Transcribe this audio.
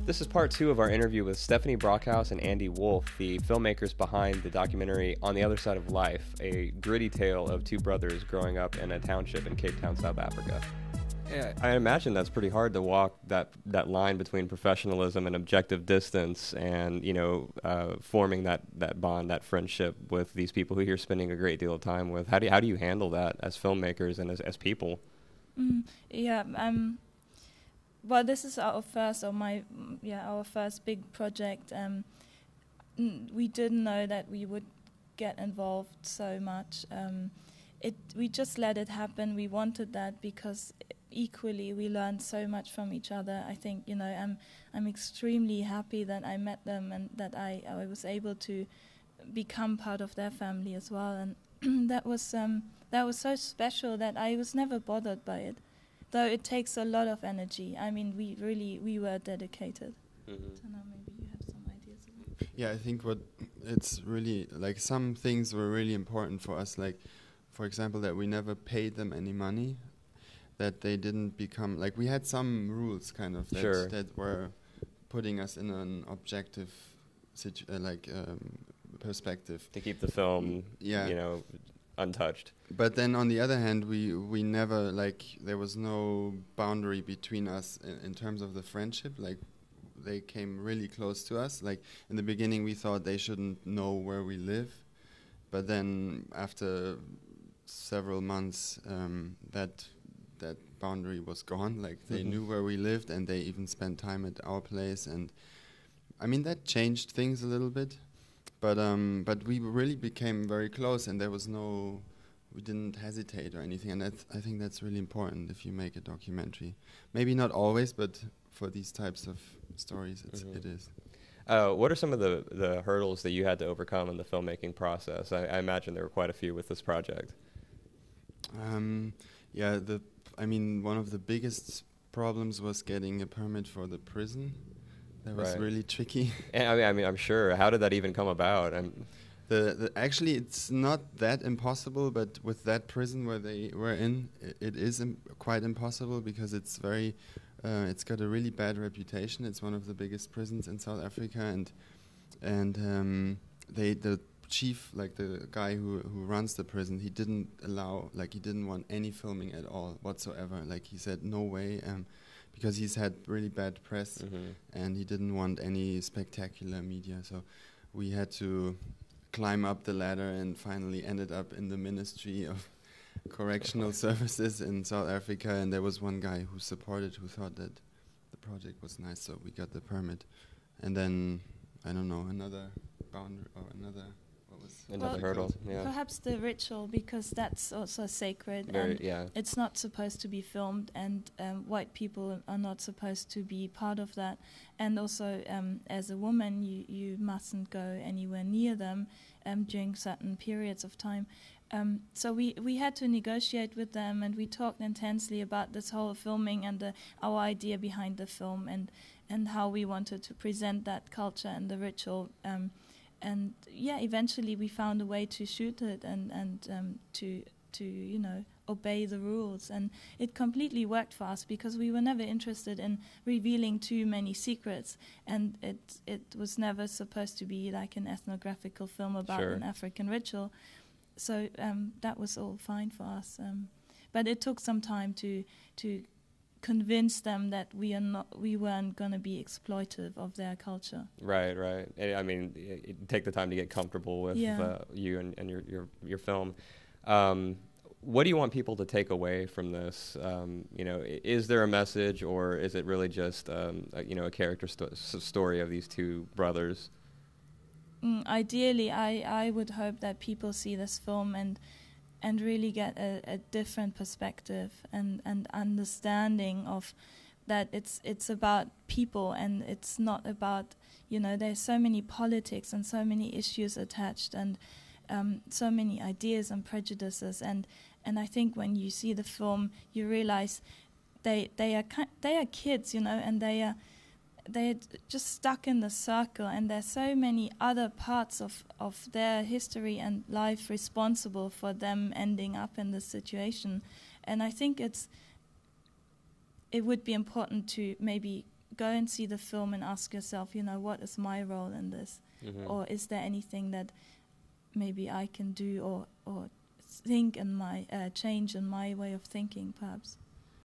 This is part 2 of our interview with Stefanie Brockhaus and Andy Wolff, the filmmakers behind the documentary On the Other Side of Life, a gritty tale of two brothers growing up in a township in Cape Town, South Africa. Yeah, I imagine that's pretty hard to walk that line between professionalism and objective distance, and forming that bond, that friendship with these people who you're spending a great deal of time with. How do you handle that as filmmakers and as people? Well, this is our first big project. We didn't know that we would get involved so much. We just let it happen. We wanted that because equally we learned so much from each other. I think I'm extremely happy that I met them and that I was able to become part of their family as well. And that was so special that I was never bothered by it. Though it takes a lot of energy. I mean, we were dedicated. Mm-hmm. So now maybe you have some ideas of it. Yeah, I think it's really, like, some things were really important for us. Like, for example, that we never paid them any money, that they didn't become, like, we had some rules kind of that were putting us in an objective perspective. To keep the film, untouched. But then on the other hand, we never, there was no boundary between us in terms of the friendship. Like, they came really close to us. Like, in the beginning we thought they shouldn't know where we live, but then after several months that boundary was gone. Like, they knew where we lived, and they even spent time at our place, and I mean that changed things a little bit. But we really became very close, and we didn't hesitate or anything, and I think that's really important if you make a documentary. Maybe not always, but for these types of stories, it is. What are some of the hurdles that you had to overcome in the filmmaking process? I imagine there were quite a few with this project. One of the biggest problems was getting a permit for the prison. That was really tricky. I mean, I'm sure. How did that even come about? Actually, it's not that impossible, but with that prison where they were in, it is quite impossible because it's it's got a really bad reputation. It's one of the biggest prisons in South Africa, and the chief, like the guy who runs the prison, he didn't want any filming at all whatsoever. Like, he said no way. Because he's had really bad press, and he didn't want any spectacular media. So we had to climb up the ladder and finally ended up in the Ministry of Correctional Services in South Africa. And there was one guy who supported, who thought that the project was nice, so we got the permit. And then, I don't know, another boundary or another... Another hurdle, yeah. Perhaps the ritual, because that's also sacred. It's not supposed to be filmed, and white people are not supposed to be part of that. And also, as a woman, you mustn't go anywhere near them during certain periods of time. So we had to negotiate with them, and we talked intensely about this whole filming and our idea behind the film, and how we wanted to present that culture and the ritual. Eventually we found a way to shoot it and to obey the rules, and it completely worked for us because we were never interested in revealing too many secrets, and it was never supposed to be like an ethnographical film about an African ritual. So that was all fine for us, but it took some time to convince them that we weren't going to be exploitive of their culture. Right. I mean, take the time to get comfortable with you and your film. What do you want people to take away from this? Is there a message, or is it really just a character story of these two brothers? Ideally, I would hope that people see this film and really get a different perspective and understanding of that it's about people, and it's not about, there's so many politics and so many issues attached, and so many ideas and prejudices, and I think when you see the film you realize they are kids, and they're just stuck in the circle, and there's so many other parts of their history and life responsible for them ending up in this situation. And I think it would be important to maybe go and see the film and ask yourself, what is my role in this? Mm-hmm. Or is there anything that maybe I can do or think in my change in my way of thinking, perhaps?